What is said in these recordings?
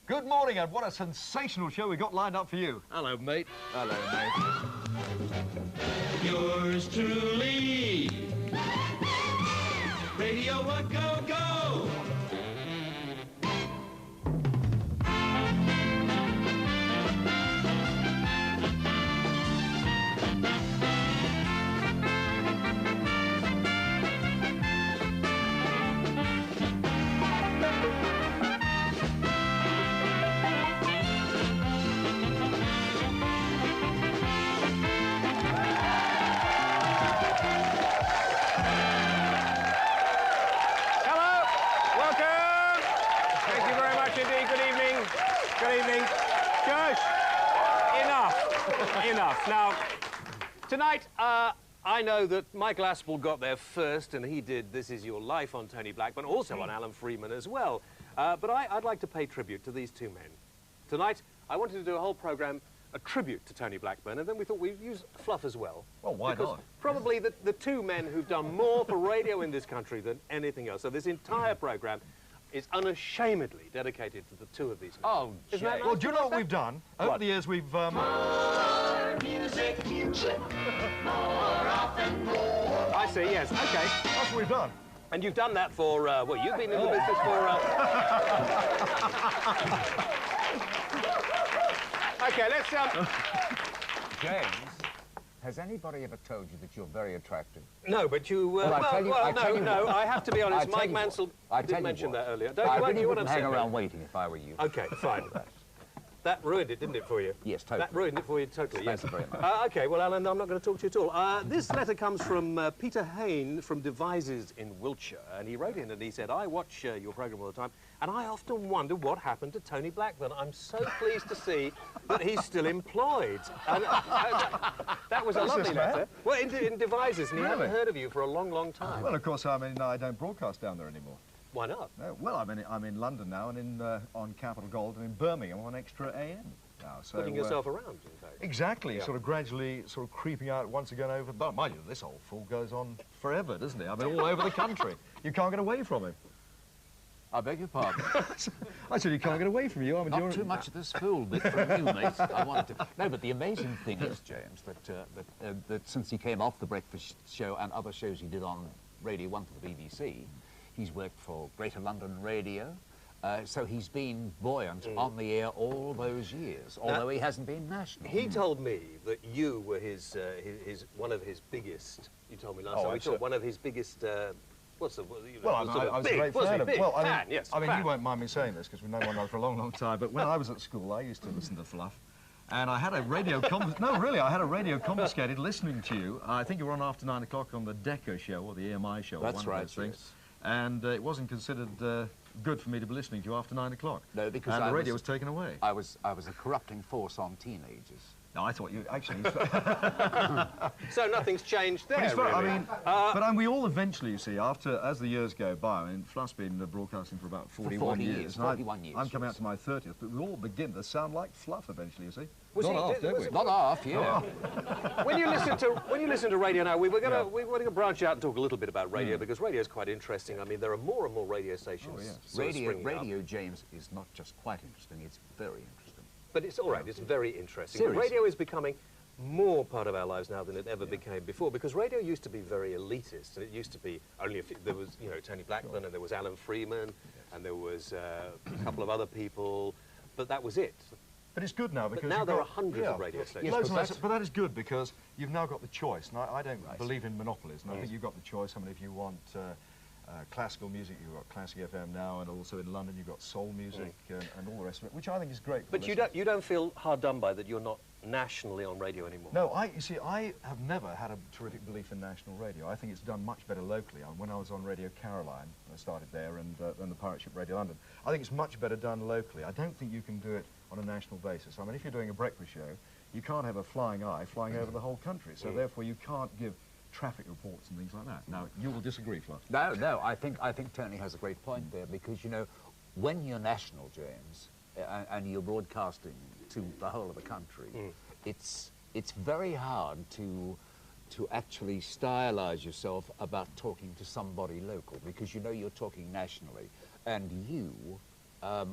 Good morning, and what a sensational show we got lined up for you. Hello, mate. Hello, mate. Yours truly. Radio One Go Go. Enough. Now, tonight, I know that Michael Aspel got there first, and he did This Is Your Life on Tony Blackburn, also on Alan Freeman as well. But I'd like to pay tribute to these two men. Tonight, I wanted to do a whole programme, a tribute to Tony Blackburn, and then we thought we'd use fluff as well. Well, why not? Probably the two men who've done more for radio in this country than anything else. So this entire programme is unashamedly dedicated to the two of these men. Oh, Isn't that nice? Well, do you know what we've done? Over the years, we've... More music, more often, more. I see, yes. OK. That's what we've done. And you've done that for, well, you've been in the business for... OK, let's... James, has anybody ever told you that you're very attractive? No, but you... Well, I have to be honest, Mike Mansell did mention that earlier. I really wouldn't hang around waiting if I were you. OK, fine. That ruined it, didn't it, for you? Yes, totally. That ruined it for you totally, yes. Thank you very much. OK, well, Alan, I'm not going to talk to you at all. This letter comes from Peter Hain from Devizes in Wiltshire, and he wrote in and he said, I watch your programme all the time, and I often wonder what happened to Tony Blackburn. I'm so pleased to see that he's still employed. And, that was a lovely letter. Well, in Devizes, and he hadn't heard of you for a long, long time. Well, of course, I mean, I don't broadcast down there anymore. Why not? No, well, I'm in London now, and on Capital Gold, and in Birmingham on Extra AM now. So, putting yourself around, in fact. Exactly, Yeah. sort of gradually sort of creeping out once again over... But mind you, this old fool goes on forever, doesn't he? I mean, all over the country. You can't get away from him. I beg your pardon. I said you can't get away from you. I mean, Not too much of this fool bit from you, mate. I wanted to... No, but the amazing thing is, James, that since he came off the breakfast show and other shows he did on Radio 1 for the BBC, he's worked for Greater London Radio, so he's been buoyant on the air all those years, although he hasn't been national. He told me that you were his one of his biggest. You told me last time. We talked one of his biggest. What's the? Well, I was a great fan of. Well, I mean, fan. You won't mind me saying this because we've known one another for a long, long time. But when I was at school, I used to listen to Fluff. And I had a radio no, really, I had a radio confiscated listening to you. I think you were on after 9 o'clock on the Decca show or the EMI show. That's or one right, of those things. yes. And it wasn't considered good for me to be listening to you after 9 o'clock. No, because the radio was taken away. I was a corrupting force on teenagers. No, I thought you actually... So nothing's changed there, really. I mean, we all eventually, you see, as the years go by, I mean, Fluff's been broadcasting for about 41 years. 41 years. I'm coming out to my 30th, but we all begin to sound like Fluff eventually, you see. Not half, don't we? Not half, yeah. When you listen to radio now, we want to branch out and talk a little bit about radio because radio is quite interesting. I mean, there are more and more radio stations. Radio, James, is not just quite interesting; it's very interesting. But it's all right. It's very interesting. Seriously. Radio is becoming more part of our lives now than it ever became before, because radio used to be very elitist, and it used to be only there was Tony Blackburn and there was Alan Freeman and there was a couple of other people, but that was it. But it's good now because now there are hundreds of radio stations. Yes, but that is good because you've now got the choice. And I don't believe in monopolies, and I think you've got the choice. I mean, if you want classical music, you've got Classic FM now, and also in London you've got soul music and all the rest of it, which I think is great. But you don't feel hard done by that you're not nationally on radio anymore? No, you see, I have never had a terrific belief in national radio. I think it's done much better locally. When I was on Radio Caroline, I started there, and the pirate ship Radio London, I think it's much better done locally. I don't think you can do it on a national basis. I mean, if you're doing a breakfast show, you can't have a flying eye flying over the whole country, so therefore you can't give traffic reports and things like that. Now, you will disagree, Fluff. No, I think Tony has a great point there, because, when you're national, James, and you're broadcasting to the whole of the country, it's very hard to actually stylize yourself about talking to somebody local, because you're talking nationally, and you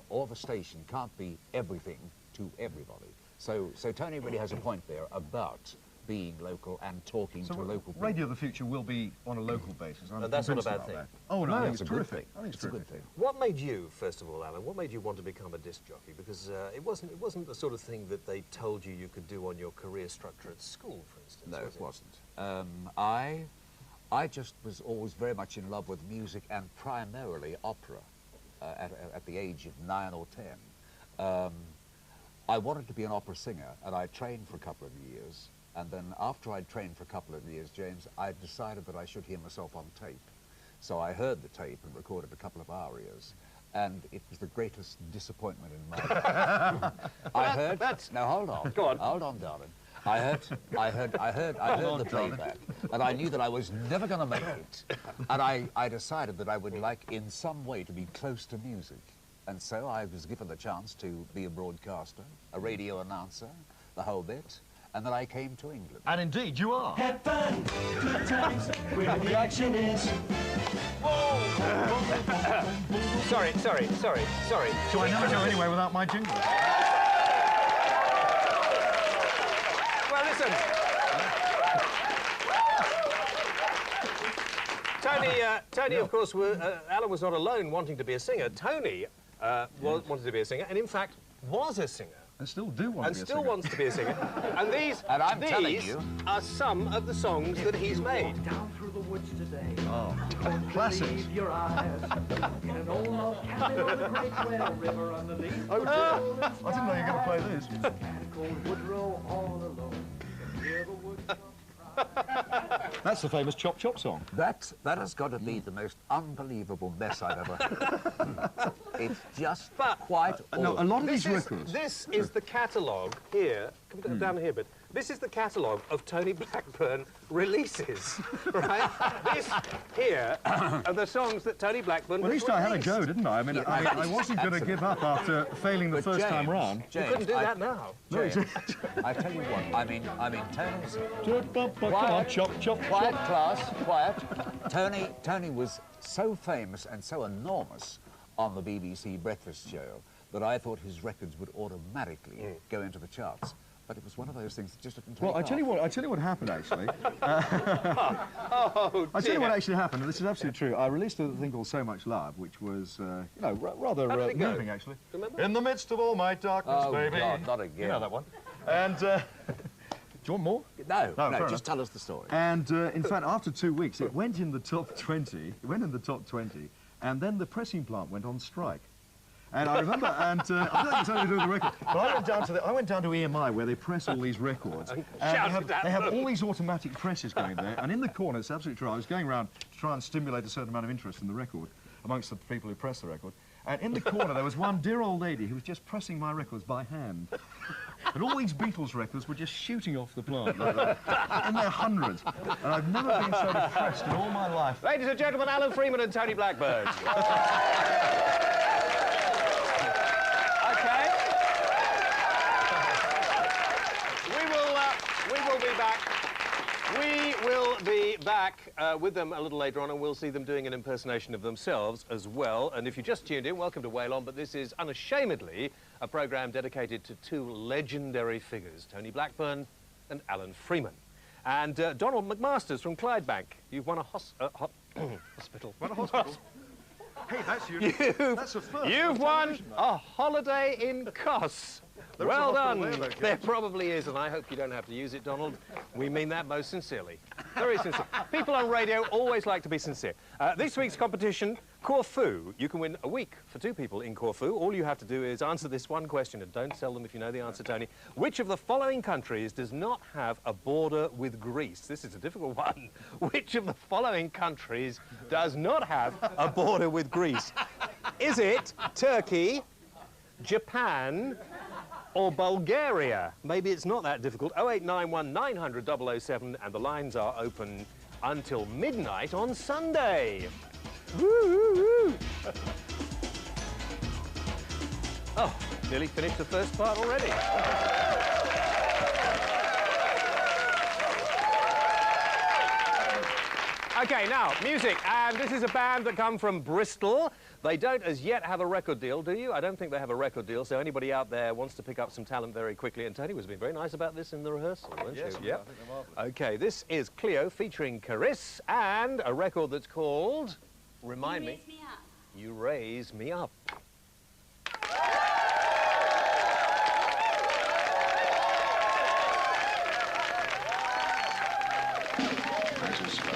or the station can't be everything to everybody. So Tony really has a point there about being local and talking to local people. Radio of the Future will be on a local basis. And that's not a bad thing. Oh, no, I think it's it's a good terrific. thing. I think it's a good terrific. thing. What made you, first of all, Alan, what made you want to become a disc jockey? Because it wasn't the sort of thing that they told you you could do on your career structure at school, for instance. No, it wasn't. I just was always very much in love with music and primarily opera at the age of 9 or 10. I wanted to be an opera singer, and I trained for a couple of years. And then after I'd trained for a couple of years, James, I decided that I should hear myself on tape. So I heard the tape and recorded a couple of arias. And it was the greatest disappointment in my life. I heard... Now, hold on. Go on. Hold on, darling. I heard the playback, and I knew that I was never going to make it. And I decided that I would like, in some way, to be close to music. And so I was given the chance to be a broadcaster, a radio announcer, the whole bit. And then I came to England. And indeed, you are. Have fun, good times, where the action is. Sorry. So I never go anywhere without my jingle. Well, listen. Tony, of course, Alan was not alone wanting to be a singer. Tony wanted to be a singer, and in fact, was a singer. And still do want to be a singer. And still wants to be a singer. And these are some of the songs that he's made. Down through the woods today. Oh, classics. Leave your eyes in an old log cabin on the Great Whale River underneath. Oh, I didn't know you were going to play this. And cold Woodrow all alone. Hear the woodchuck cry. That's the famous Chop Chop song. That has got to be the most unbelievable mess I've ever heard. It's just quite No, a lot of these This records. is the catalogue here. Come down here a bit. This is the catalogue of Tony Blackburn releases, right? This here are the songs that Tony Blackburn Well, at least I had a go, didn't I? I mean, Yeah, I wasn't going to give up after failing the first time round. You couldn't do that now. James, I tell you what, I mean, Tony's... Come on, chop, chop, Quiet, class, quiet. Tony was so famous and so enormous on the BBC breakfast show that I thought his records would automatically go into the charts. But it was one of those things that just didn't take Well, I off. tell you what happened, actually. Oh, I tell you what actually happened, and this is absolutely true. I released a thing called So Much Love, which was, rather How did it go? moving, actually. Remember? In the midst of all my darkness, Oh, baby. God, not again. You know that one. And, do you want more? No, fair just enough. tell us the story. And, in fact, after 2 weeks, it went in the top 20. It went in the top 20, and then the pressing plant went on strike. And I remember, I don't think it's only to do with the record, but I went down to EMI where they press all these records. And they have all these automatic presses going there, and in the corner, it's absolutely true, I was going around to try and stimulate a certain amount of interest in the record amongst the people who press the record. And in the corner, there was one dear old lady who was just pressing my records by hand. And all these Beatles records were just shooting off the plant like that, in their hundreds. And I've never been so depressed in all my life. Ladies and gentlemen, Alan Freeman and Tony Blackburn. We will be back with them a little later on, and we'll see them doing an impersonation of themselves as well. And if you just tuned in, welcome to Whale On, but this is unashamedly a programme dedicated to two legendary figures, Tony Blackburn and Alan Freeman. And Donald McMasters from Clydebank, you've won a hospital. Won a hospital? Hey, that's you. That's a first. You've won a holiday in Kos. Well done. There probably is, and I hope you don't have to use it, Donald. We mean that most sincerely. Very sincere. People on radio always like to be sincere. This week's competition, Corfu. You can win a week for 2 people in Corfu. All you have to do is answer this one question, and don't tell them if you know the answer, Tony. Which of the following countries does not have a border with Greece? This is a difficult one. Which of the following countries does not have a border with Greece? Is it Turkey, Japan, or Bulgaria? Maybe it's not that difficult. 0891 900 007, and the lines are open until midnight on Sunday. Woo, woo, woo. Oh, nearly finished the first part already. OK, now, music. And this is a band that come from Bristol. They don't as yet have a record deal, do you? I don't think they have a record deal, so anybody out there wants to pick up some talent very quickly. And Tony was being very nice about this in the rehearsal, weren't you? Yes, Yep. I think they're marvellous. OK, this is Cleo featuring Caris and a record that's called... Remind me. You Raise Me Up. You Raise Me Up. Nice and slow.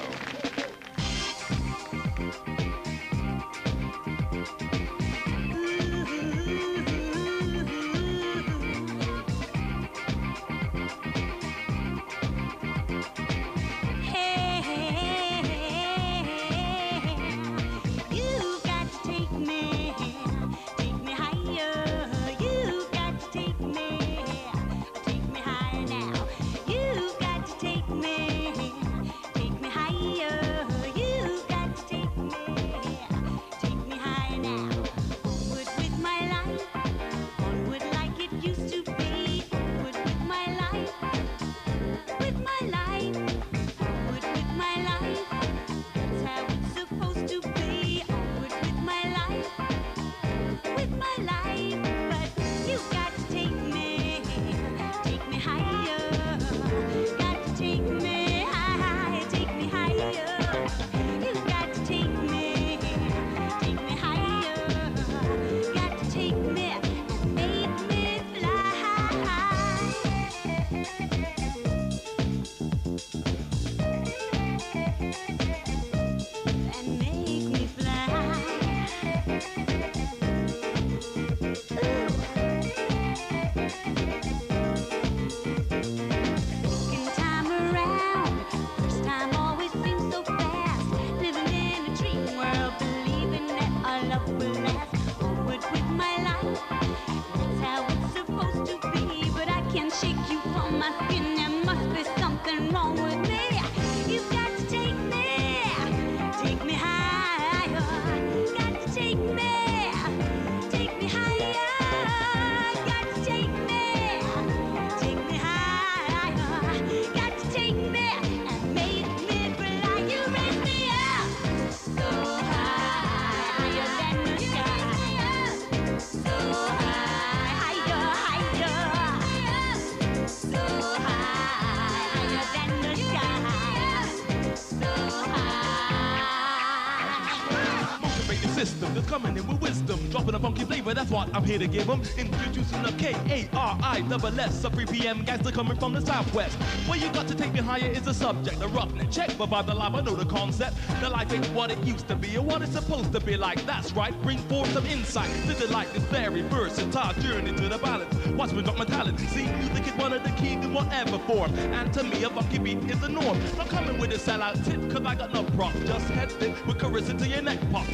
That's coming in with wisdom, dropping a funky flavor, that's what I'm here to give them. Introducing the K-A-R-I-S-S, a 3 p.m. gangster coming from the southwest. Well, you got to take me higher is the subject, the roughneck check, but by the live I know the concept. The life ain't what it used to be, or what it's supposed to be like, that's right. Bring forth some insight to the light, this very versatile journey to the balance. Watch me drop my talent, see, music is one of the keys in whatever form, and to me a funky beat is the norm. Not coming with a sellout tip, cause I got no prop, just head it with carissa to your neck pop.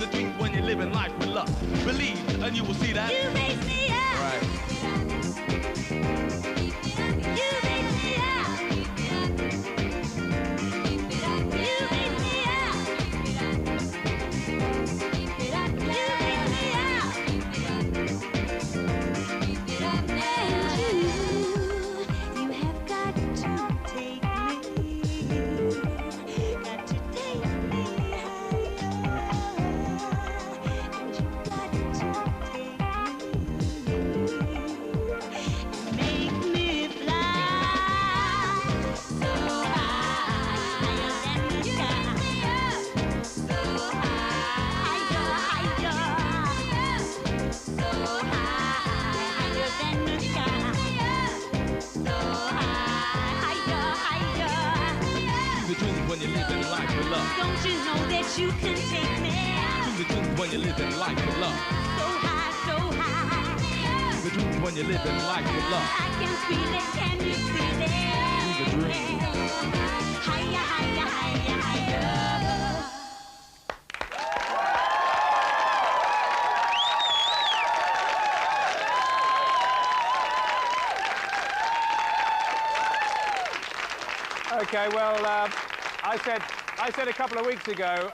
The dream when you're living life with love. Believe, and you will see that. You raise me up. Right. You raise me up. You raise me up. You have got to take me. Got to take me higher. And you got to take me. Make me fly so high, higher than the sky. So higher, higher. So higher than the sky. So higher, higher. The dreams when you're living life with love. Don't you know that you can take me The dreams when you're living life with love. so high, so high? The dreams when you're living life with love. I can feel it, can you feel it? The dream. Higher, higher, higher, higher. OK, well, I said a couple of weeks ago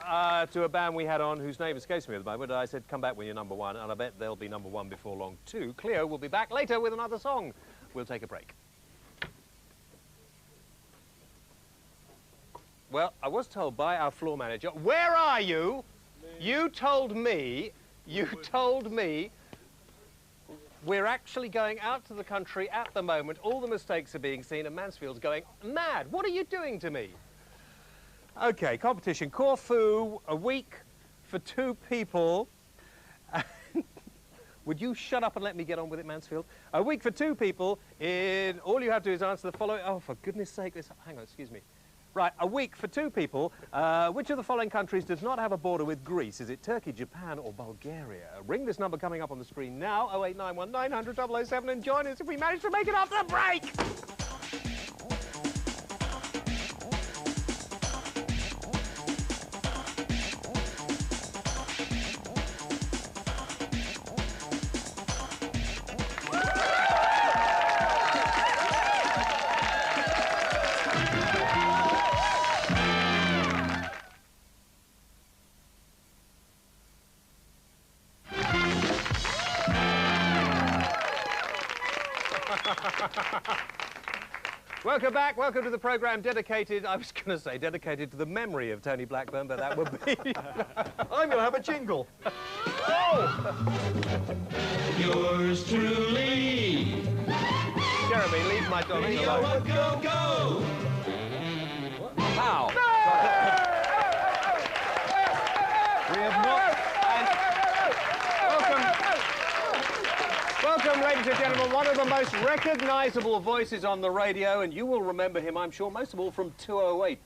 to a band we had on whose name escapes me at the moment, I said, come back when you're number one, and I bet they'll be number one before long too. Cleo will be back later with another song. We'll take a break. Well, I was told by our floor manager. Where are you? You told me we're actually going out to the country at the moment. All the mistakes are being seen and Mansfield's going mad. What are you doing to me? Okay, competition. Corfu, a week for 2 people. Would you shut up and let me get on with it, Mansfield? A week for 2 people. All you have to do is answer the following. Oh, for goodness sake, hang on, excuse me. Right, a week for 2 people. Which of the following countries does not have a border with Greece? Is it Turkey, Japan, or Bulgaria? Ring this number coming up on the screen now, 0891 900 007, and join us if we manage to make it after the break. Welcome back. Welcome to the programme dedicated, I was going to say dedicated to the memory of Tony Blackburn, but that would be... I'm going to have a jingle. Yours truly. Jeremy, leave my dog alone. Go, go. How? We have not... Welcome, ladies and gentlemen, one of the most recognisable voices on the radio, and you will remember him, I'm sure, most of all from 208,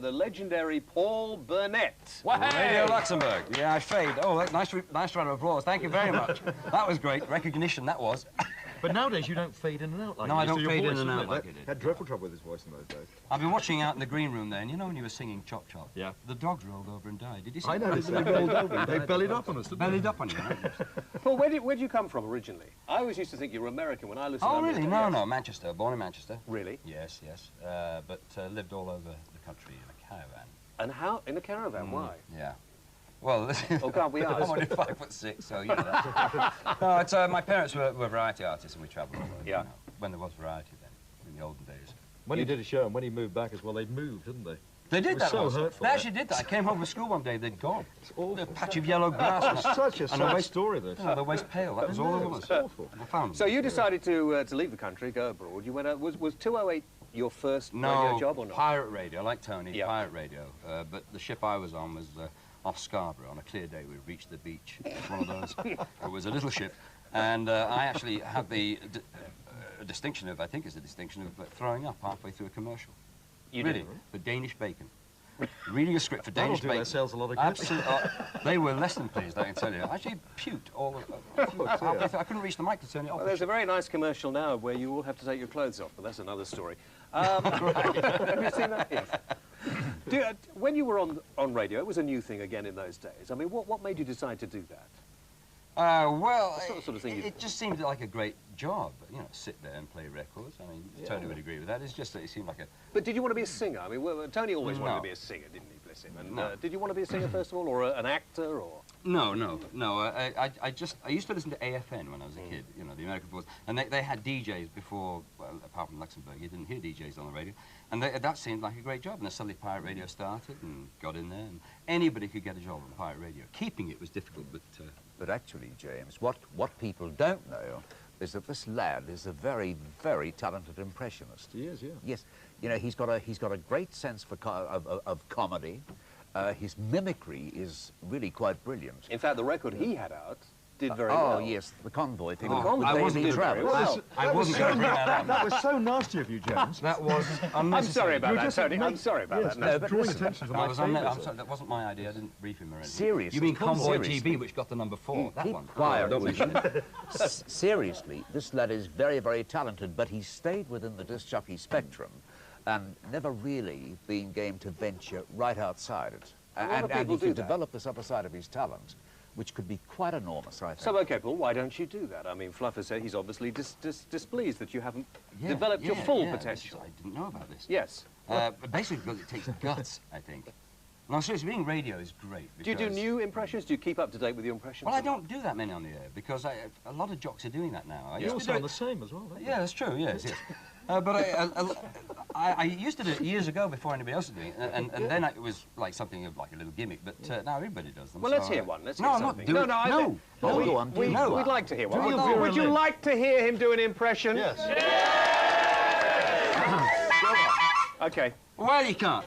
the legendary Paul Burnett. Radio Luxembourg. Yeah, I fade. Oh, nice round of applause. Thank you very much. That was great. Recognition, that was. But nowadays you don't fade in and out like No, you I used don't to. fade Your in voice, and isn't out it? like you did. Had dreadful trouble with his voice in those days. I've been watching out in the green room there, and you know when you were singing Chop Chop? Yeah. The dogs rolled over and died. Did you see I that? noticed they rolled over. They bellied up on us, didn't they? Bellied up on you, huh? Paul, where did you come from originally? I always used to think you were American when I listened to Oh, really? American. No, Yes. no, Manchester. Born in Manchester. Really? Yes, yes. But lived all over the country in a caravan. And how? In a caravan? Why? Yeah. Well, Oh, can't we ask? I'm only 5'6", so you know that. No, it's, my parents were variety artists, and we travelled all over. Yeah. You know, when there was variety then, in the olden days. When he did a show and when he moved back as well, they moved, didn't they? They did was that. so once. hurtful, They that. actually did that. I came home from school one day, they'd gone. It's awful. A patch of yellow grass. It's such a and sad waist, story, this. You know, the waist pale. That was all there was. It's awful. I found So them. you decided to leave the country, go abroad. You went out. Was 208 your first radio job or not? pirate radio, like Tony, Yeah. pirate radio. But the ship I was on was off Scarborough. On a clear day, we reached the beach. It was one of those. It was a little ship. And I actually had the distinction of, I think it's a distinction of throwing up halfway through a commercial. You really? did? For Danish bacon. Reading a script for That'll Danish do bacon. their sales a lot of good. Absolutely. They were less than pleased, I can tell you. I actually puked all halfway through. I couldn't reach the mic to turn it off. Well, there's a very nice commercial now where you all have to take your clothes off, but that's another story. Have you seen that? Yes. When you were on radio, it was a new thing again in those days. I mean, what made you decide to do that? Well, That's not the sort of thing you- it just seemed like a great job. You know, sit there and play records. I mean, Tony would agree with that. It's just that it seemed like a... But did you want to be a singer? I mean, Tony always wanted No. to be a singer, didn't he? Bless him. And No. did you want to be a singer first of all, or an actor, or? No. I used to listen to AFN when I was a kid, you know, the American voice. And they had DJs before, well, apart from Luxembourg, you didn't hear DJs on the radio. And that seemed like a great job. And then suddenly pirate radio started and got in there. And anybody could get a job on pirate radio. Keeping it was difficult, but... But actually, James, what people don't know is that this lad is a very, very talented impressionist. He is, yeah. Yes, you know, he's got a great sense for of comedy. His mimicry is really quite brilliant. In fact, the record he had out did very Oh well. yes, the convoy thing. The with convoy Daily did very Travis. well. I wasn't going to bring that up. That was so nasty of you, James. That was unnecessary. I'm sorry about You're that, just Tony. I'm make- sorry about yes, that. that's No, but drawing listen, attention to No, my it was favourite I'm song. sorry, that wasn't my idea. I didn't brief him or anything. Seriously, You mean Convoy seriously. GB, which got the number 4? That Keep one. quiet, Oh, don't will mention you? it. Seriously, this lad is very, very talented, but he's stayed within the disc jockey spectrum and never really been game to venture right outside it. A lot of And people he do can that. develop this upper side of his talent, which could be quite enormous, I think. So, okay, Paul, why don't you do that? I mean, Fluffer said he's obviously displeased that you haven't Yeah, developed your yeah, full yeah, potential. I didn't know about this. Yes. But basically because it takes guts, I think. No, seriously, being radio is great. Do you do because- new impressions? Do you keep up to date with your impressions? Well, I don't do that many on the air because a lot of jocks are doing that now. I You used to also do on it- the same as well, don't you? Yeah, that's true, yes. But I used to do it years ago before anybody else was doing it, and then it was like something of like a little gimmick, but now everybody does them. Well, so, let's hear one. Let's no, hear I'm not something. doing it. No, go on. We'd like to hear one. your Would you like to hear him do an impression? Yes. Okay. Well, you can't.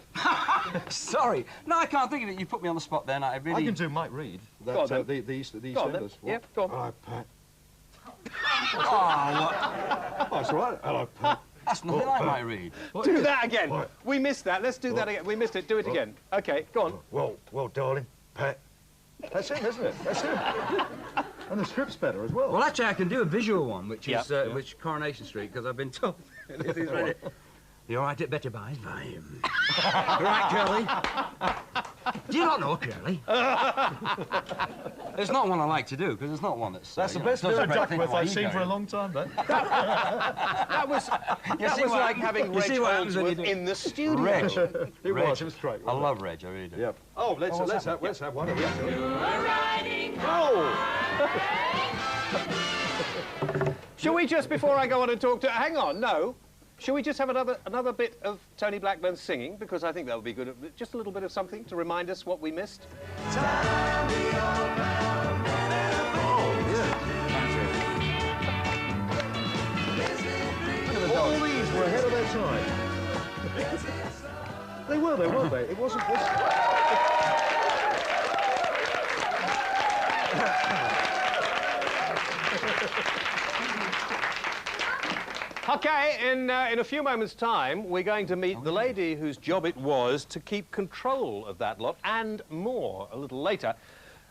Sorry. No, I can't think of it. You put me on the spot then. I really... I can do Mike Reed. Go on, then. The EastEnders. Go on, then. Yeah, go on. Hello, Pat. Oh, That's all right. Hello, Pat. that's nothing like Mike Reed. Do that again. What? We missed that. Let's do that again. We missed it. Do it again. Okay, go on. Well, darling, Pat. That's him, isn't it? That's him. And the script's better as well. Well, actually, I can do a visual one, which Yeah. is which Coronation Street, because I've been told. He's ready. You all right at Better Buys? Fine. Right, Curly? Do you not know Curly? It's not one I like to do, because it's not one that's... That's the you know, best doesn't bit of make me Duckworth think I've of seen ego. for a long time, then. That was like having you Reg see what happens when you Holdsworth do- in the studio. Reg. It was great. I love Reg, I really do. Yep. Oh, let's have one of these. Shall we just, before I go on and talk to... Hang on, no. Shall we just have another bit of Tony Blackburn singing? Because I think that would be good. Just a little bit of something to remind us what we missed. All these were ahead of their time. They were, weren't they? It wasn't this... Okay, in a few moments' time, we're going to meet the lady whose job it was to keep control of that lot, and more a little later.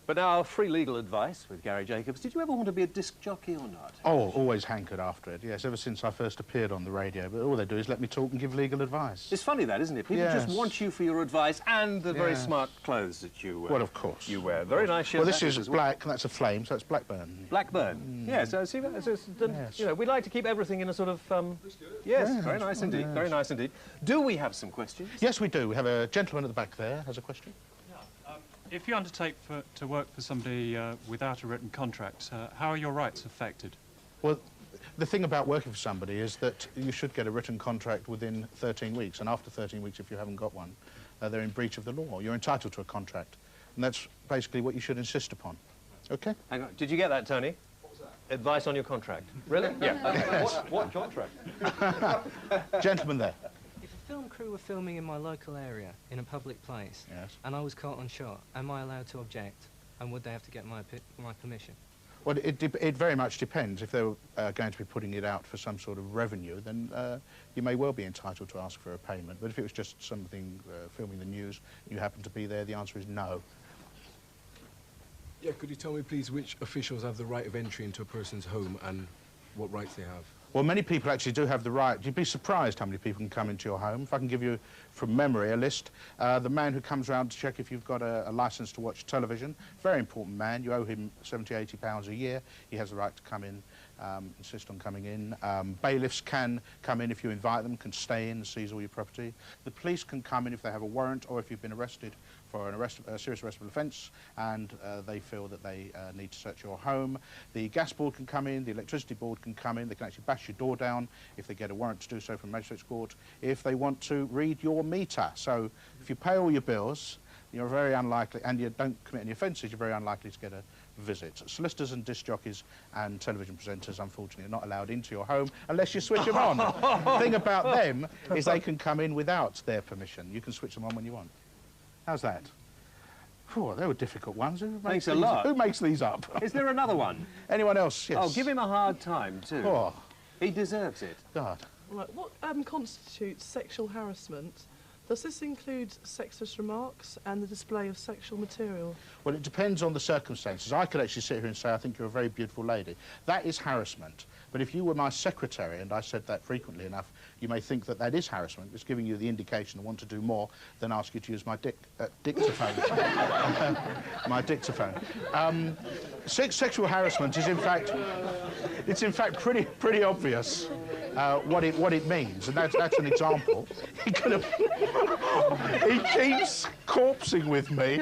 But now, free legal advice with Gary Jacobs. Did you ever want to be a disc jockey or not? Oh, always hankered after it, yes, ever since I first appeared on the radio. But all they do is let me talk and give legal advice. It's funny that, isn't it? People Yes. just want you for your advice and the very Yes. smart clothes that you wear. Well, of course. You wear. Very nice shirt. Well, this that is as well. black, and that's a flame, so it's Blackburn. Blackburn. Yeah, so see, Yes. you know, we like to keep everything in a sort of... yes, very nice indeed, very nice indeed. Do we have some questions? Yes, we do. We have a gentleman at the back there has a question. If you undertake to work for somebody without a written contract, how are your rights affected? Well, the thing about working for somebody is that you should get a written contract within 13 weeks, and after 13 weeks, if you haven't got one, they're in breach of the law. You're entitled to a contract, and that's basically what you should insist upon. Okay? Hang on, did you get that, Tony? What was that? Advice on your contract. Really? Yeah. Okay. What contract? Gentleman there. If a film crew were filming in my local area, in a public place, Yes. and I was caught on shot, am I allowed to object? And would they have to get my permission? Well, it very much depends. If they were going to be putting it out for some sort of revenue, then you may well be entitled to ask for a payment. But if it was just something filming the news, you happen to be there, the answer is no. Yeah, could you tell me, please, which officials have the right of entry into a person's home and what rights they have? Well, many people actually do have the right. You'd be surprised how many people can come into your home. If I can give you, from memory, a list. The man who comes round to check if you've got a licence to watch television, very important man. You owe him £70, £80 a year. He has the right to come in, insist on coming in. Bailiffs can come in if you invite them, can stay in and seize all your property. The police can come in if they have a warrant or if you've been arrested for a serious arrestable offence and they feel that they need to search your home. The gas board can come in, the electricity board can come in, they can actually bash your door down if they get a warrant to do so from magistrate's court, if they want to read your meter. So if you pay all your bills, you're very unlikely, and you don't commit any offences, you're very unlikely to get a visit. Solicitors and disc jockeys and television presenters, unfortunately, are not allowed into your home unless you switch them on. The thing about them is they can come in without their permission. You can switch them on when you want. How's that? Phew, they were difficult ones. Thanks a lot. Who makes these up? Is there another one? Anyone else? Yes. Oh, give him a hard time, too. Oh, He deserves it. God. Right, what constitutes sexual harassment? Does this include sexist remarks and the display of sexual material? Well, it depends on the circumstances. I could actually sit here and say, I think you're a very beautiful lady. That is harassment. But if you were my secretary, and I said that frequently enough, you may think that that is harassment. It's giving you the indication I want to do more than ask you to use my dictaphone. My dictaphone. Sexual harassment is, in fact, it's in fact pretty obvious what it means, and that's an example. He keeps corpsing with me.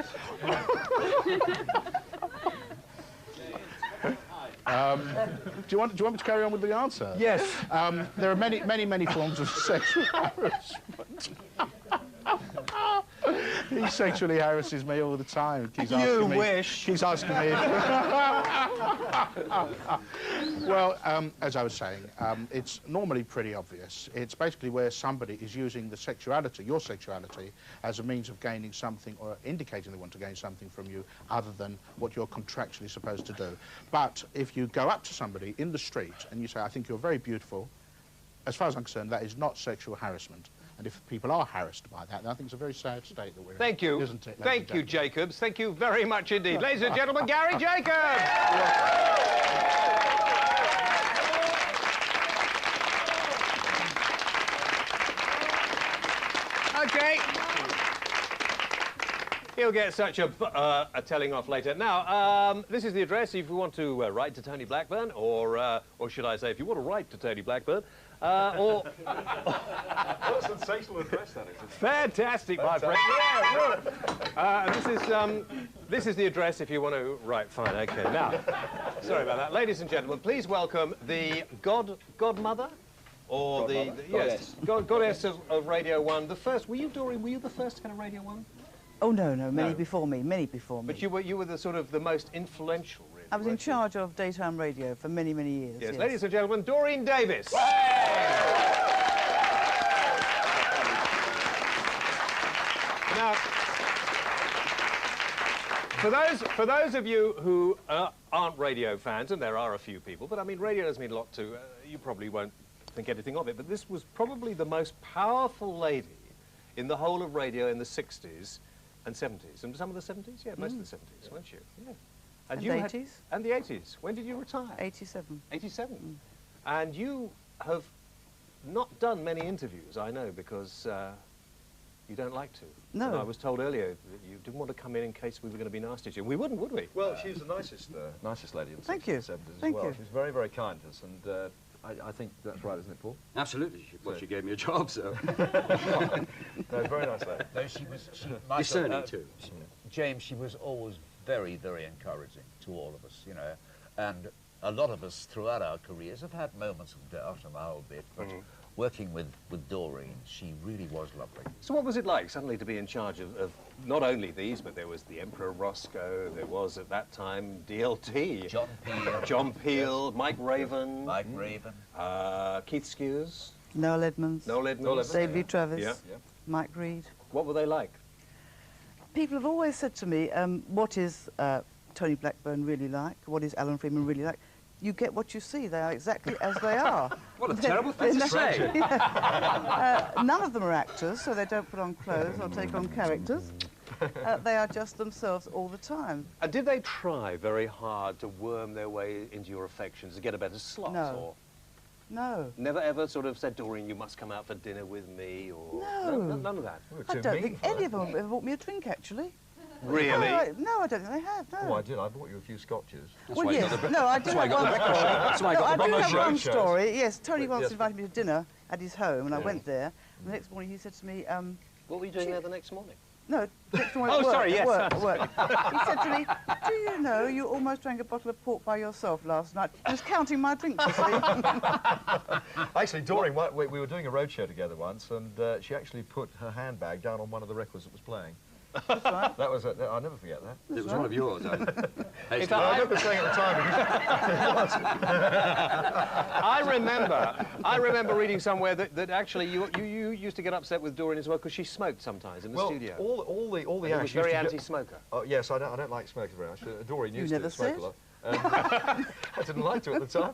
Do you want me to carry on with the answer? Yes. There are many forms of sexual harassment. He sexually harasses me all the time. Keeps asking me, wish. Keeps asking me. Well, as I was saying, it's normally pretty obvious. It's basically where somebody is using the sexuality, your sexuality, as a means of gaining something or indicating they want to gain something from you other than what you're contractually supposed to do. But if you go up to somebody in the street and you say, I think you're very beautiful, as far as I'm concerned, that is not sexual harassment. And if people are harassed by that, then I think it's a very sad state that we're Thank in. you. Isn't it? Thank you, Jacobs. Thank you very much indeed. Ladies and gentlemen, Gary Jacobs! Okay. He'll get such a telling off later. Now, this is the address if you want to write to Tony Blackburn, or should I say, if you want to write to Tony Blackburn, or... What a sensational address that is. Fantastic, my friend. Yeah, look. This is the address if you want to... Right, fine, OK. Now, sorry about that. Ladies and gentlemen, please welcome the godmother? Or goddess of Radio 1. The first... Were you, Dorian, were you the first to get a Radio 1? Oh, no, many before me. But you were the sort of the most influential, really. I was in charge of daytime radio for many, many years. Yes. Ladies and gentlemen, Dorian Davis. Now, for those of you who aren't radio fans, and there are a few people, but I mean, radio does mean a lot to, you probably won't think anything of it, but this was probably the most powerful lady in the whole of radio in the 60s and 70s. And some of the 70s? Yeah, most of the 70s, weren't you? Yeah. And the 80s? And the 80s. When did you retire? 87. 87. And you have not done many interviews, I know, because you don't like to. No. And I was told earlier that you didn't want to come in case we were going to be nasty to you. We wouldn't, would we? Well, she's the nicest lady in the 60s and 70s Thank as well. you. She's very, very kind to us, and I think that's right, isn't it, Paul? Absolutely. Well, she gave me a job, so... No, very nice lady. No, she was... Discerning, too. James, she was always very, very encouraging to all of us, you know, and a lot of us throughout our careers have had moments of doubt and a whole bit, but working with Dorian, she really was lovely. So what was it like suddenly to be in charge of not only these, but there was the Emperor Roscoe, there was at that time DLT. John Peel, Mike Raven. Keith Skewers. Noel Edmonds. David Lee Travis. Mike Reed. What were they like? People have always said to me, what is Tony Blackburn really like? What is Alan Freeman really like? You get what you see. They are exactly as they are. What a terrible thing to say. None of them are actors, so they don't put on clothes or take on characters. They are just themselves all the time. And did they try very hard to worm their way into your affections to get a better slot? No. Or no. Never ever sort of said, Dorian, you must come out for dinner with me, or... No. None of that? I don't think any of them have ever bought me a drink, actually. Really? No, I don't think they have, no. Oh, I did. I bought you a few scotches. Well, yes. No, I do have one story. That's why I got the I do have one shows. story. Yes, Tony once invited me to dinner at his home, and I went there. And the next morning he said to me... what were you doing there the next morning? No, next morning Oh, sorry, yes. at work. He said to me, do you know you almost drank a bottle of port by yourself last night? He was counting my drinks, you see. Actually, Dorian, we were doing a roadshow together once, and she actually put her handbag down on one of the records that was playing. That's right. That was I'll never forget that. It was one of yours. I remember saying at the time. I remember reading somewhere that actually you used to get upset with Dorian as well because she smoked sometimes in the studio. all the ash was very anti-smoker. Oh yes, I don't like smoking very much. Dorian used never to smoke a lot. I didn't like to at the time.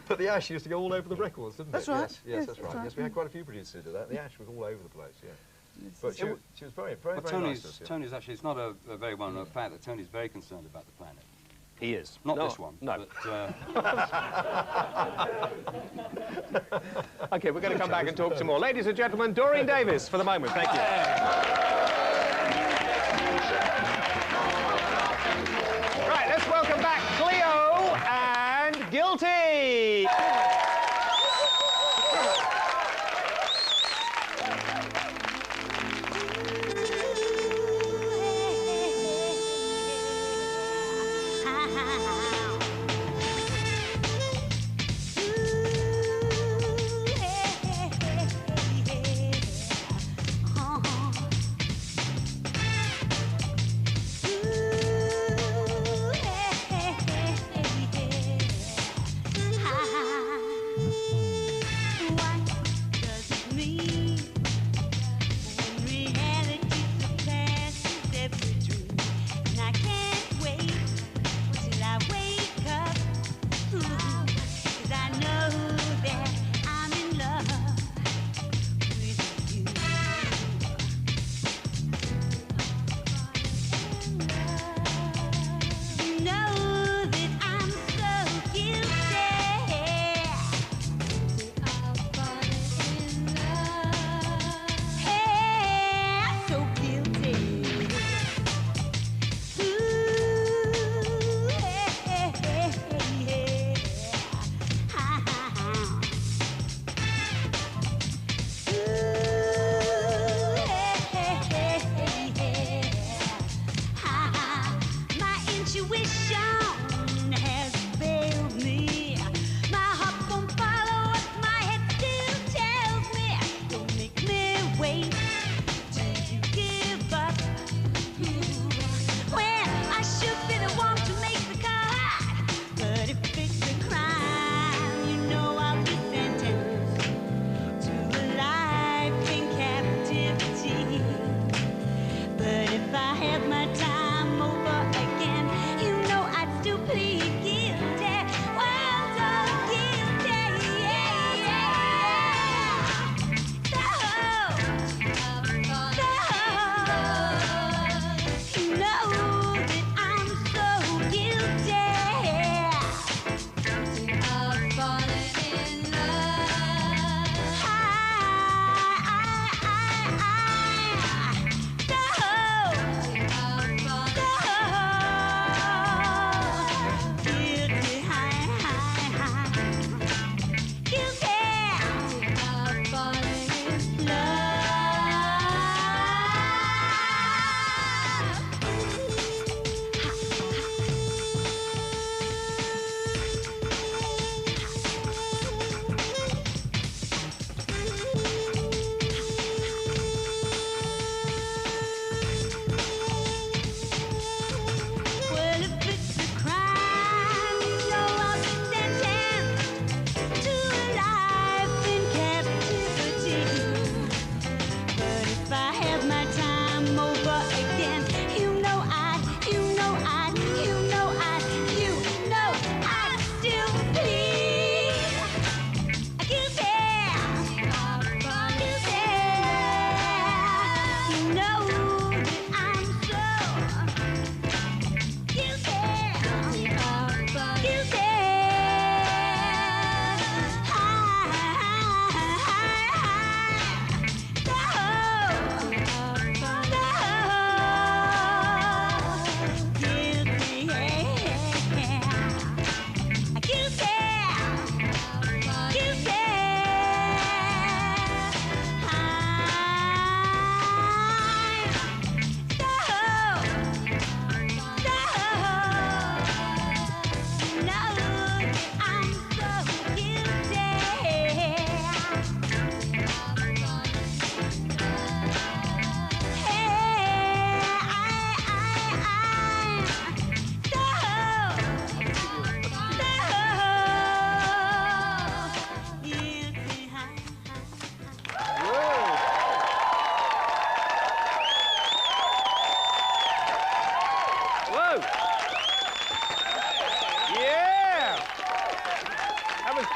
But the ash used to go all over the records, didn't That's it? right. Yes, that's right. Yes, we had quite a few producers who did that. The ash was all over the place, yeah. But she was very, very, very nice to us, yeah. Tony's actually, it's not a very well-known fact that Tony's very concerned about the planet. He is. Not this one. No. But, OK, we're going to come back and talk some more. Ladies and gentlemen, Dorian Davis for the moment. Thank you. Right, let's welcome back Cleo and Guilty. Ha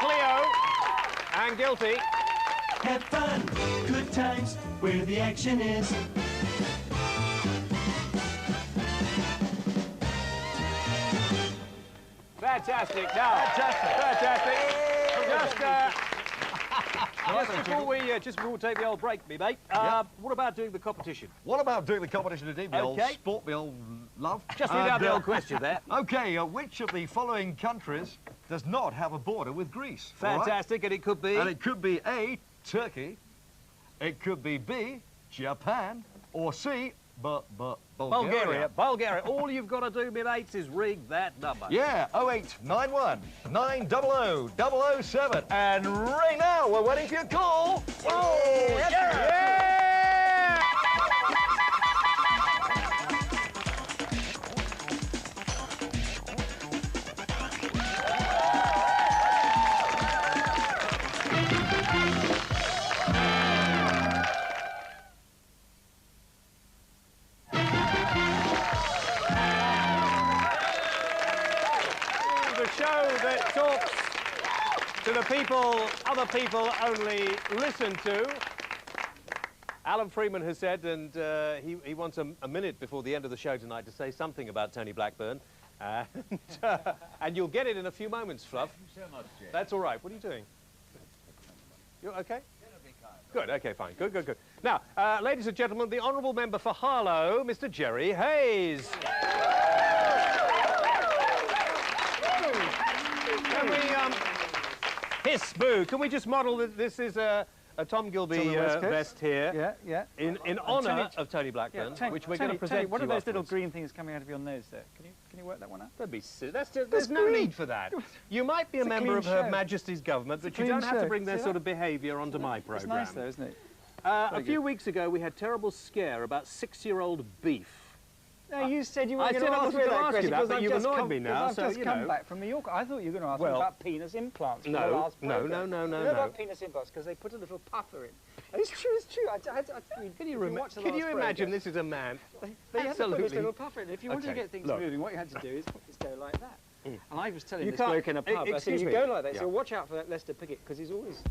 Cleo and Guilty. Have fun, good times, where the action is. Fantastic. Now, fantastic. Just before we take the old break, me mate, what about doing the competition? What about doing the competition today, me old Okay. sport, me old love? Just read out the old question there. Okay, which of the following countries does not have a border with Greece? All right? Fantastic, and it could be? And it could be A, Turkey, it could be B, Japan, or C, Bulgaria. Bulgaria. All you've got to do, me mates, is ring that number. Yeah, 0891 900 007. And right now, we're waiting for your call. Oh, yeah! To the people other people only listen to. Alan Freeman has said, and he wants a minute before the end of the show tonight to say something about Tony Blackburn. And you'll get it in a few moments, Fluff. Thank you so much, Jay. That's all right. What are you doing? You okay? Good, okay, fine. Good, good, good. Now, ladies and gentlemen, the Honourable Member for Harlow, Mr. Jerry Hayes. Can we, hiss, boo, can we just model that this is a Tom Gilby vest here? Yeah. In honour of Tony Blackburn, which we're going to present to you what are those little afterwards. green things coming out of your nose there? Can you work that one out? Don't be silly. There's no need for that. You might be a member of Her Majesty's government, but you don't have to bring their sort of behaviour onto my programme. It's nice though, isn't it? A few weeks ago, we had terrible scare about 6-year-old beef. No, you said you were going to I said I ask wasn't me going to that ask you question that, because but I've you've just annoyed come, me now, I've so, just you come know. back from New York. I thought you were going to ask me Well, about penis implants. no, for the last no, program. no, You know about penis implants because they put a little puffer in. It's true, it's true. Can you imagine this is a man? They had to put this Absolutely. little puffer in. If you wanted to Okay, get things look. moving, what you had to do is go like that. And I was telling You this can't- bloke in a pub, I said, excuse you me. go like that. Yeah. So watch out for that Lester Pickett because he's always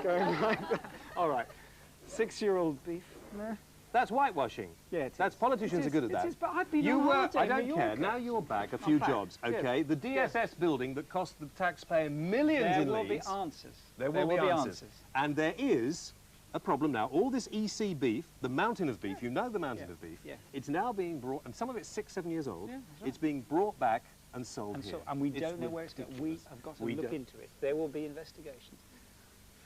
going like that. All right. 6-year-old beef. No. That's whitewashing. Yeah, it That's is. politicians It are good at is, that. it is, but I've been You on were. holiday I in don't New care. York. Now you're back. A I'm few back. jobs. Good. Okay. The DSS building that cost the taxpayer millions There in will be Leeds. answers. There will be answers. And there is a problem now. All this EC beef, the mountain of beef, you know the mountain of beef, it's now being brought, and some of it's 6, 7 years old, Yeah, that's right. it's being brought back and sold And, here. and we It's don't know where it's going. We ridiculous. have got to We look don't. into it. There will be investigations.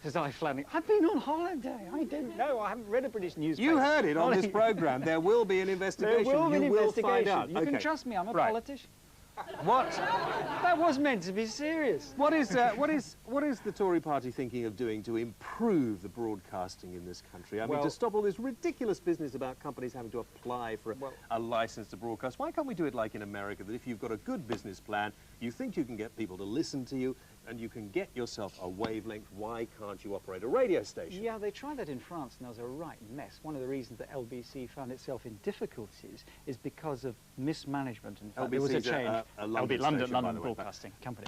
Says I, Flanagan. I've been on holiday. I don't know. I haven't read a British newspaper. You heard it on this Ollie. programme. There will be an investigation. There will be an you will investigation. find out. You Okay. can trust me. I'm a Right. politician. What? That was meant to be serious. What is the Tory party thinking of doing to improve the broadcasting in this country? I mean, Well- to stop all this ridiculous business about companies having to apply for a license to broadcast. Why can't we do it like in America, that if you've got a good business plan, you think you can get people to listen to you, and you can get yourself a wavelength, why can't you operate a radio station? Yeah, they tried that in France, and there was a right mess. One of the reasons that LBC found itself in difficulties is because of mismanagement. In fact, there was a LBC 's a- change. a London LB, London, station, by London the way. Broadcasting Company.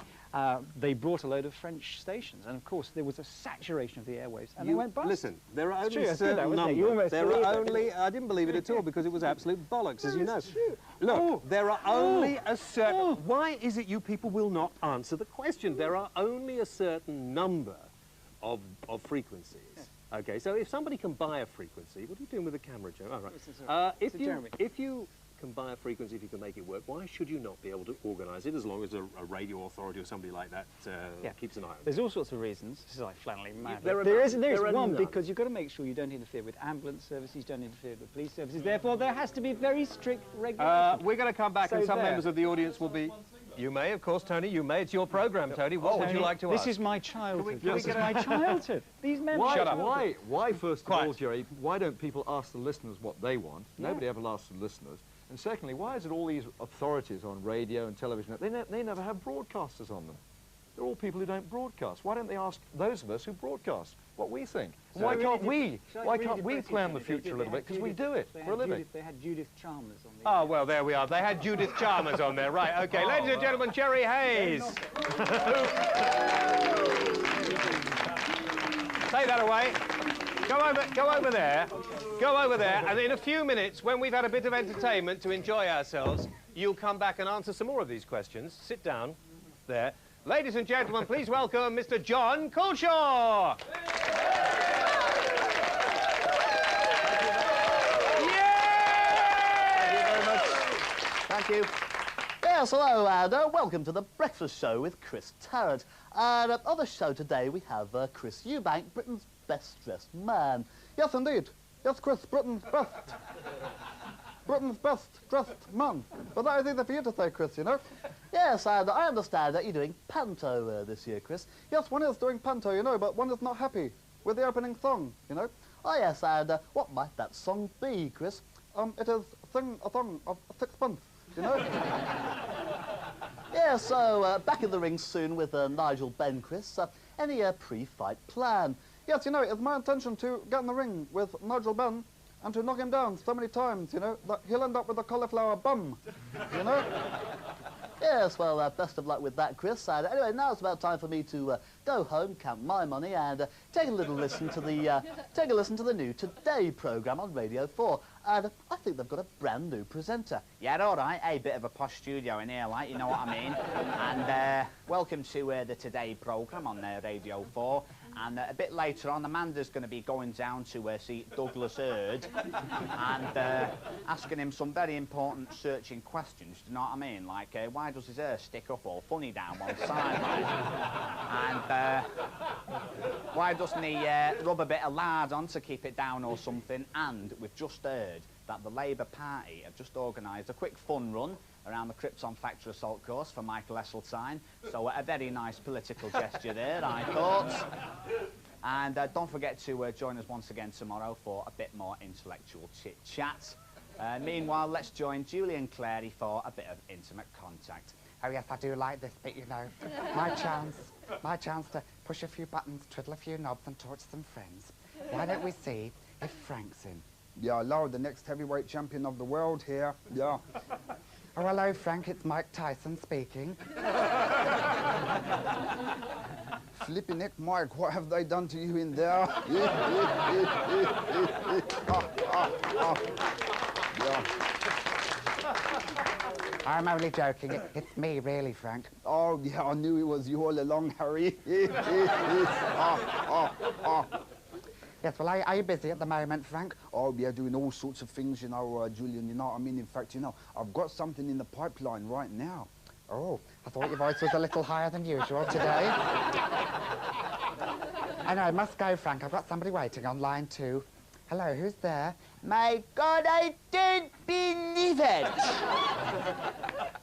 They brought a load of French stations, and of course there was a saturation of the airwaves, and they went bust. Listen, there are It's only true, a it's good, certain wasn't it? number. You almost There believe are it. only. I didn't believe it at all because it was absolute bollocks, as you know. it's true. Look, Oh. there are only a certain. Why is it you people will not answer the question? There are only a certain number of frequencies. Okay, so if somebody can buy a frequency, what are you doing with the camera, Joe? All right. If you can buy a frequency, if you can make it work, why should you not be able to organise it as long as a radio authority or somebody like that keeps an eye on it? There's all sorts of reasons. This is like flannelly mad. There are There none. is There are one none. because you've got to make sure you don't interfere with ambulance services, you don't interfere with police services. Therefore, there has to be very strict regulations. We're going to come back, So and some there. members of the audience will be. You may, of course, Tony. You may. It's your programme, Tony. What would you like to ask? This is my childhood. Can we This is get my childhood. These men. Why, first of all, Jerry, why don't people ask the listeners what they want? Yeah. Nobody ever asks the listeners. And secondly, why is it all these authorities on radio and television, they never have broadcasters on them? They're all people who don't broadcast. Why don't they ask those of us who broadcast what we think? So Why really can't did- we? so Why really can't we depressing, plan the Tony. future a little bit? Because we do it They for a had living. Judith, they had Judith Chalmers on the Oh, well, there we are. They had Judith Chalmers on there. Right, okay. Ladies and gentlemen, Jerry Hayes. Take that away. Go over there. Go over there. And in a few minutes, when we've had a bit of entertainment to enjoy ourselves, you'll come back and answer some more of these questions. Sit down there. Ladies and gentlemen, please welcome Mr. Jon Culshaw. Thank you. Yes, hello, and welcome to the Breakfast Show with Chris Tarrant. And on the show today we have Chris Eubank, Britain's best-dressed man. Yes, indeed. Yes, Chris, Britain's best-dressed man. But that is easy for you to say, Chris, you know. Yes, and I understand that you're doing panto this year, Chris. Yes, one is doing panto, you know, but one is not happy with the opening song, you know. Oh, yes, and what might that song be, Chris? It is Sing a Song of Sixpence. You know? Yeah, so back in the ring soon with Nigel Benn, Chris. Any pre-fight plan? Yes, you know, it's my intention to get in the ring with Nigel Benn and to knock him down so many times, you know, that he'll end up with a cauliflower bum, you know? Yes, well, best of luck with that, Chris. And anyway, now it's about time for me to go home, count my money, and take a listen to the new Today programme on Radio 4. And I think they've got a brand new presenter. Yeah, all right. A bit of a posh studio in here, like, you know what I mean? And welcome to the Today programme on Radio 4. And a bit later on, Amanda's going to be going down to see Douglas Hurd and asking him some very important searching questions, do you know what I mean? Like, why does his hair stick up all funny down one side? And why doesn't he rub a bit of lard on to keep it down or something? And we've just heard that the Labour Party have just organised a quick fun run around the Krypton Factor assault course for Michael Esseltine. So a very nice political gesture there, I thought. And don't forget to join us once again tomorrow for a bit more intellectual chit-chat. Meanwhile, let's join Julie and Clary for a bit of intimate contact. Oh, yes, I do like this bit, you know. My chance to push a few buttons, twiddle a few knobs and talk to some friends. Why don't we see if Frank's in? Yeah, hello, the next heavyweight champion of the world here. Yeah. Oh, hello, Frank. It's Mike Tyson speaking. Flipping heck, Mike, what have they done to you in there? I'm only joking. It's me, really, Frank. Oh, yeah, I knew it was you all along, Harry. Yes, well, are you busy at the moment, Frank? Oh, yeah, doing all sorts of things, you know, Julian, you know what I mean? In fact, you know, I've got something in the pipeline right now. Oh, I thought your voice was a little higher than usual today. I know, I must go, Frank. I've got somebody waiting on line 2. Hello, who's there? My God, I don't believe it!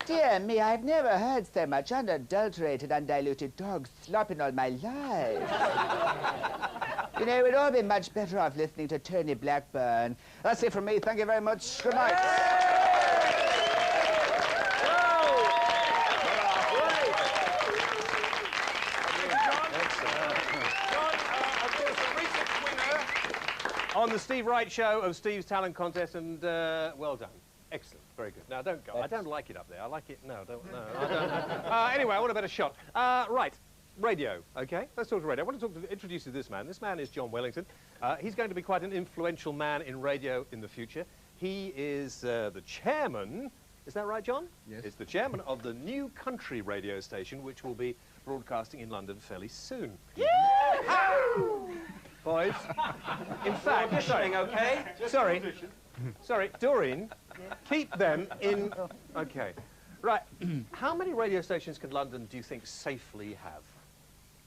Dear me, I've never heard so much unadulterated, undiluted dog slop in all my life. You know, we'd all be much better off listening to Tony Blackburn. That's it from me. Thank you very much. Good night. On the Steve Wright show of Steve's Talent Contest, and well done. Excellent. Very good. Now, don't go. I don't like it up there. I like it... No, don't... No, I don't... Anyway, I want a better shot. Right. Radio, OK? Let's talk to radio. I want to introduce you to this man. This man is John Wellington. He's going to be quite an influential man in radio in the future. He is the chairman... Is that right, John? Yes. He's the chairman of the New Country radio station, which will be broadcasting in London fairly soon. Yeah! Boys, in fact... Auditioning, OK? Sorry, Dorian, keep them in... OK. Right, how many radio stations can London, do you think, safely have?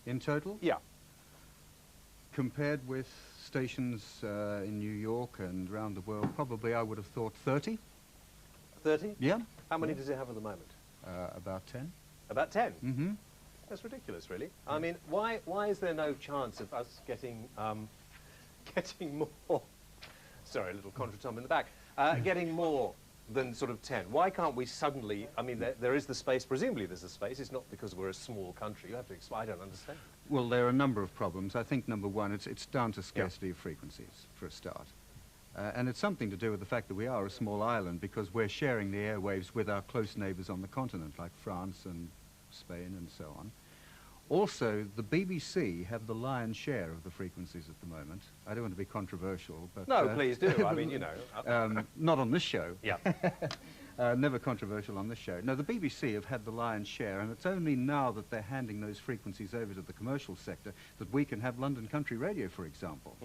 In total? Yeah. Compared with stations in New York and around the world, probably I would have thought 30. 30? Yeah. How many does it have at the moment? About 10. About 10? Mm-hmm. That's ridiculous, really. I mean, why is there no chance of us getting more... Sorry, a little contretemps in the back. Getting more than sort of 10. Why can't we suddenly... I mean, there is the space. Presumably there's the space. It's not because we're a small country. You have to explain. I don't understand. Well, there are a number of problems. I think, number one, it's down to scarcity of frequencies, for a start. And it's something to do with the fact that we are a small island because we're sharing the airwaves with our close neighbours on the continent, like France and Spain and so on. Also, the BBC have the lion's share of the frequencies at the moment. I don't want to be controversial, but... No, please do. I mean, you know. Not on this show. Yeah. Never controversial on this show. No, the BBC have had the lion's share, and it's only now that they're handing those frequencies over to the commercial sector that we can have London Country Radio, for example.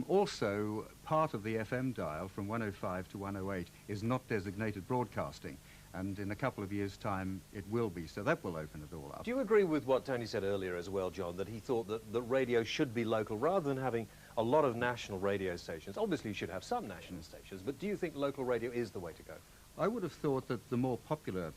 Also, part of the FM dial from 105 to 108 is not designated broadcasting, and in a couple of years' time it will be, so that will open it all up. Do you agree with what Tony said earlier as well, John, that he thought that radio should be local rather than having a lot of national radio stations? Obviously you should have some national stations, but do you think local radio is the way to go? I would have thought that the more popular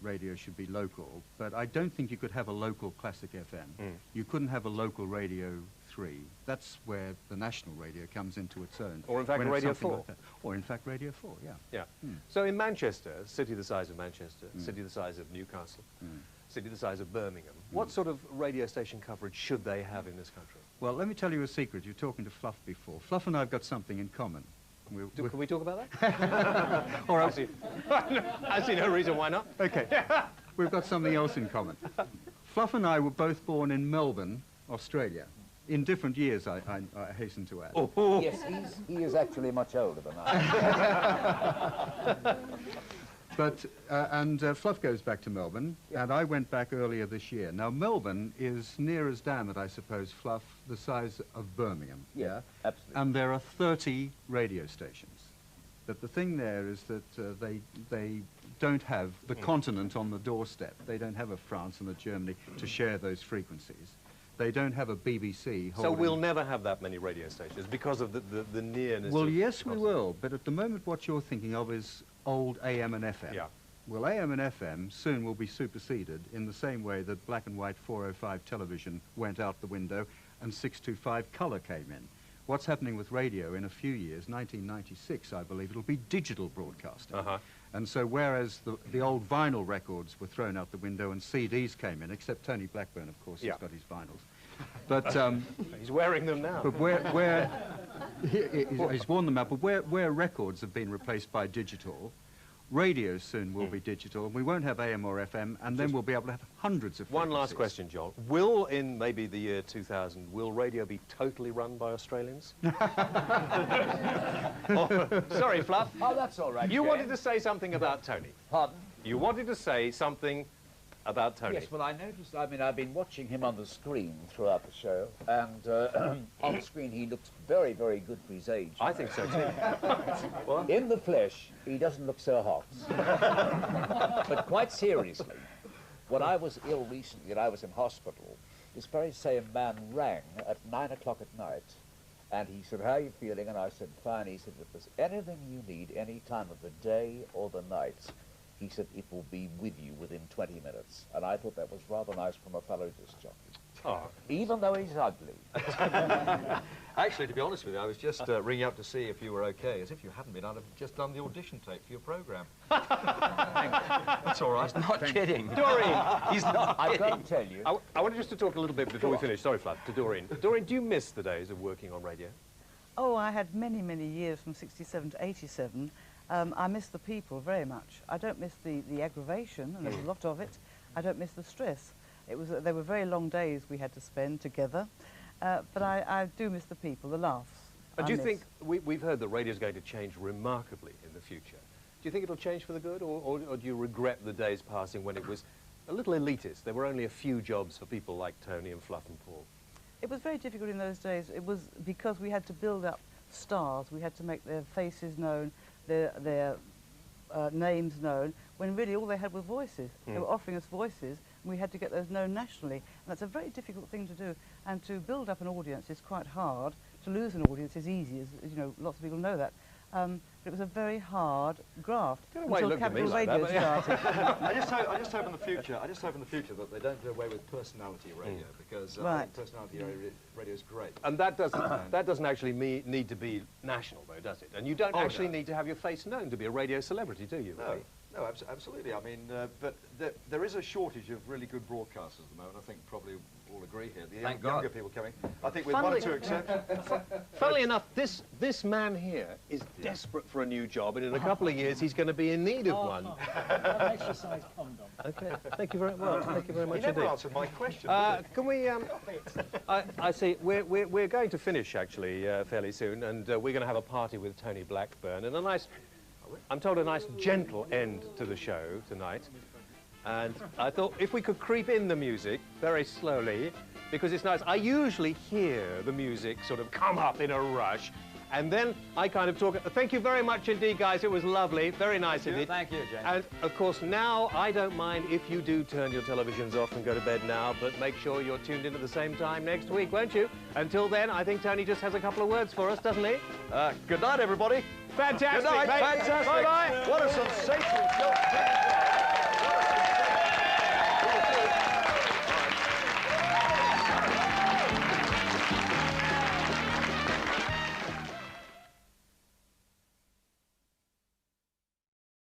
radio should be local, but I don't think you could have a local classic FM. You couldn't have a local Radio 3. That's where the national radio comes into its own. Or in fact Radio 4. Like that. Or in fact Radio 4, yeah. Yeah. So in Manchester, city the size of Manchester, city the size of Newcastle, city the size of Birmingham, what sort of radio station coverage should they have in this country? Well, let me tell you a secret. You were talking to Fluff before. Fluff and I have got something in common. Can we talk about that? Or else I see no reason why not. Okay. We've got something else in common. Fluff and I were both born in Melbourne, Australia. In different years, I hasten to add. Yes, he is actually much older than I. But, Fluff goes back to Melbourne, and I went back earlier this year. Now, Melbourne is near as damn it, I suppose, Fluff, the size of Birmingham. Yeah, absolutely. And there are 30 radio stations. But the thing there is that they don't have the continent on the doorstep. They don't have a France and a Germany to share those frequencies. They don't have a BBC holding... So we'll never have that many radio stations because of the nearness. Well, yes, we will. But at the moment, what you're thinking of is old AM and FM. Yeah. Well, AM and FM soon will be superseded in the same way that black and white 405 television went out the window and 625 colour came in. What's happening with radio in a few years, 1996, I believe, it'll be digital broadcasting. And so whereas the old vinyl records were thrown out the window and CDs came in, except Tony Blackburn, of course, has got his vinyls. But he's wearing them now. But he's worn them out. But where records have been replaced by digital, radio soon will be digital, and we won't have AM or FM, and then we'll be able to have hundreds of frequencies. One last question, John. Will, in maybe the year 2000, will radio be totally run by Australians? Sorry, Fluff. Oh, that's all right. You wanted to say something about Tony. Pardon? You wanted to say something about Tony. Yes, well, I noticed, I mean, I've been watching him on the screen throughout the show, and on screen he looks very, very good for his age. I think so, too. What? In the flesh, he doesn't look so hot. But quite seriously, when I was ill recently and I was in hospital, this very same man rang at 9 o'clock at night, and he said, "How are you feeling?" And I said, "Fine." He said, "If there's anything you need any time of the day or the night," he said, "it will be with you within 20 minutes. And I thought that was rather nice from a fellow disc jockey. Oh. Even though he's ugly. Actually, to be honest with you, I was just ringing up to see if you were okay. As if you hadn't been, I'd have just done the audition tape for your programme. That's all right. He's not kidding. Dorian, he's not I've kidding. got to tell you. I wanted just to talk a little bit before we finish. Sorry, Fluff, to Dorian. Dorian, do you miss the days of working on radio? Oh, I had many, many years from 67 to 87. I miss the people very much. I don't miss the aggravation, and there's a lot of it. I don't miss the stress. They were very long days we had to spend together, but I do miss the people, the laughs. And do you think, we've heard that radio is going to change remarkably in the future. Do you think it'll change for the good, or do you regret the days passing when it was a little elitist? There were only a few jobs for people like Tony and Fluff and Paul. It was very difficult in those days. It was because we had to build up stars. We had to make their faces known, their names known, when really all they had were voices. They were offering us voices, and we had to get those known nationally. And that's a very difficult thing to do. And to build up an audience is quite hard. To lose an audience is easy, as you know, lots of people know that. But it was a very hard graft until Capital Radio started. I just hope in the future. I just hope in the future that they don't do away with personality radio, because I think personality radio is great. And that doesn't actually need to be national, though, does it? And you don't actually need to have your face known to be a radio celebrity, do you? No, absolutely. I mean, but there is a shortage of really good broadcasters at the moment. I think probably all agree here. The younger people coming. I think with one or two exceptions. Funnily enough, this man here is desperate for a new job, and in a couple of years he's going to be in need of one. An exercise condom. Okay, thank you very well. Thank you very much You never indeed. answered my question. Can we? I see. We're going to finish actually fairly soon, and we're going to have a party with Tony Blackburn and a nice, I'm told, a nice gentle end to the show tonight. And I thought if we could creep in the music very slowly, because it's nice. I usually hear the music sort of come up in a rush. And then I kind of talk. Thank you very much indeed, guys. It was lovely. Very nice indeed. Thank you, James. And, of course, now I don't mind if you do turn your televisions off and go to bed now, but make sure you're tuned in at the same time next week, won't you? Until then, I think Tony just has a couple of words for us, doesn't he? Good night, everybody. Fantastic. Good night. Fantastic. Bye-bye. What a sensational show.